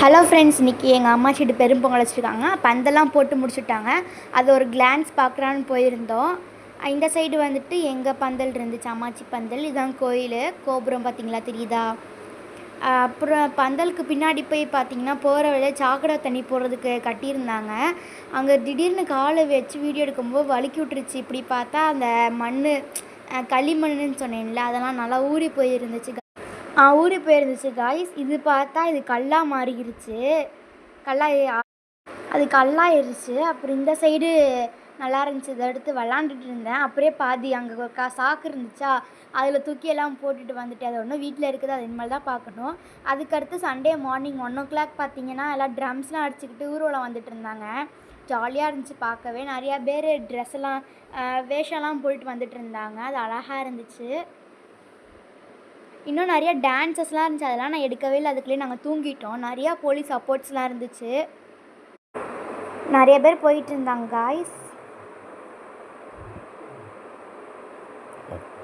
Hello friends, இன்றைக்கி எங்கள் அம்மா சைடு பெரும்பொங்கல் வச்சுருக்காங்க. பந்தெல்லாம் போட்டு முடிச்சுட்டாங்க. அது ஒரு கிளான்ஸ் பார்க்குறான்னு போயிருந்தோம். இந்த சைடு வந்துட்டு எங்கள் பந்தல் இருந்துச்சு, அம்மாச்சி பந்தல். இதுதான் கோயில். கோபுரம் பார்த்திங்களா, தெரியுதா? அப்புறம் பந்தலுக்கு பின்னாடி போய் பார்த்திங்கன்னா போகிற வழியில் சாக்கடை தண்ணி போடுறதுக்கு கட்டியிருந்தாங்க. அங்கே திடீர்னு காலை வச்சு வீடியோ எடுக்கும்போது வழுக்கி விட்டுருச்சு. இப்படி பார்த்தா அந்த மண், களிமண்ணுன்னு சொன்னேன்ல, அதெல்லாம் நல்லா ஊறி போயிருந்துச்சு. ஊறி போயிருந்துச்சு காய்ஸ். இது பார்த்தா இது கல்லாக மாறிடுச்சு. அது கல்லாயிருச்சு. அப்புறம் இந்த சைடு நல்லா இருந்துச்சு. இதை எடுத்து விளாண்டுட்டு இருந்தேன். அப்படியே பாதி அங்கே சாக்கு இருந்துச்சா, அதில் தூக்கியெல்லாம் போட்டுட்டு வந்துட்டு அது ஒன்றும் வீட்டில் இருக்குது. அது இனிமேல் தான் பார்க்கணும். அதுக்கடுத்து சண்டே மார்னிங் 1 o'clock பார்த்திங்கன்னா எல்லாம் ட்ரம்ஸ்லாம் அடிச்சுக்கிட்டு ஊர்வலம் வந்துட்டு இருந்தாங்க. ஜாலியாக இருந்துச்சு பார்க்கவே. நிறையா பேர் ட்ரெஸ்ஸெல்லாம் வேஷம்லாம் போட்டுட்டு வந்துட்டு இருந்தாங்க. அது அழகாக இருந்துச்சு. இன்னும் நிறையா டான்ஸஸ்லாம் இருந்துச்சு. அதெல்லாம் நான் எடுக்கவே இல்லை. அதுக்குள்ளேயே நாங்கள் தூங்கிட்டோம். நிறையா போலீஸ் சப்போர்ட்ஸ்லாம் இருந்துச்சு. நிறைய பேர் போயிட்டு இருந்தாங்க காய்ஸ்.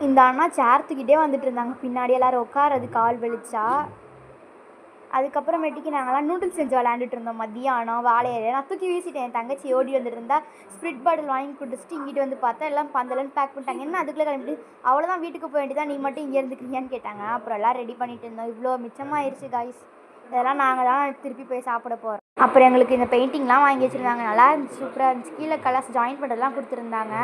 இந்த அண்ணா சேர் தூக்கிட்டே வந்துட்டு இருந்தாங்க பின்னாடி. எல்லோரும் உட்காரது கால் வலிச்சா. அதுக்கப்புறமேட்டுக்கு நாங்கள்லாம் நூடுல்ஸ் செஞ்சு விளையாண்டுட்டு இருந்தோம் மதியானம். வாழையில நான் தூக்கி வீசிட்டேன். என் தங்கச்சி ஓடி வந்துட்டு இருந்தா. ஸ்ப்ரிட் பாட்டில் வாங்கி குடிச்சிட்டு இங்கிட்டு வந்து பார்த்தா எல்லாம் பந்தலன்னு பேக் பண்ணிட்டாங்க. என்ன அதுக்குள்ளே கிளம்பிட்டு அவ்வளோதான், வீட்டுக்கு போக வேண்டியதான், நீ மட்டும் இங்கே இருந்துக்கிறீங்கன்னு கேட்டாங்க. அப்புறம் எல்லாம் ரெடி பண்ணிட்டு இருந்தோம். இவ்வளோ மிச்சமாகிடுச்சு காய்ஸ். இதெல்லாம் நாங்கள் தான் திருப்பி போய் சாப்பிட போகிறோம். அப்புறம் எங்களுக்கு இந்த பெயிண்டிங்லாம் வாங்கி வச்சுருந்தாங்க. நல்லா இருந்துச்சு, சூப்பராக இருந்துச்சு. கீழே கலர்ஸ் ஜாயின் பண்ணுறதுலாம் கொடுத்துருந்தாங்க.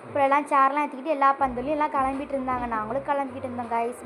அப்புறம் எல்லாம் சேர்லாம் எடுத்துக்கிட்டு எல்லா பந்தலையும் எல்லாம் கிளம்பிட்டு இருந்தாங்க. நாங்களும் கிளம்பிட்டு இருந்தோம் காய்ஸ்.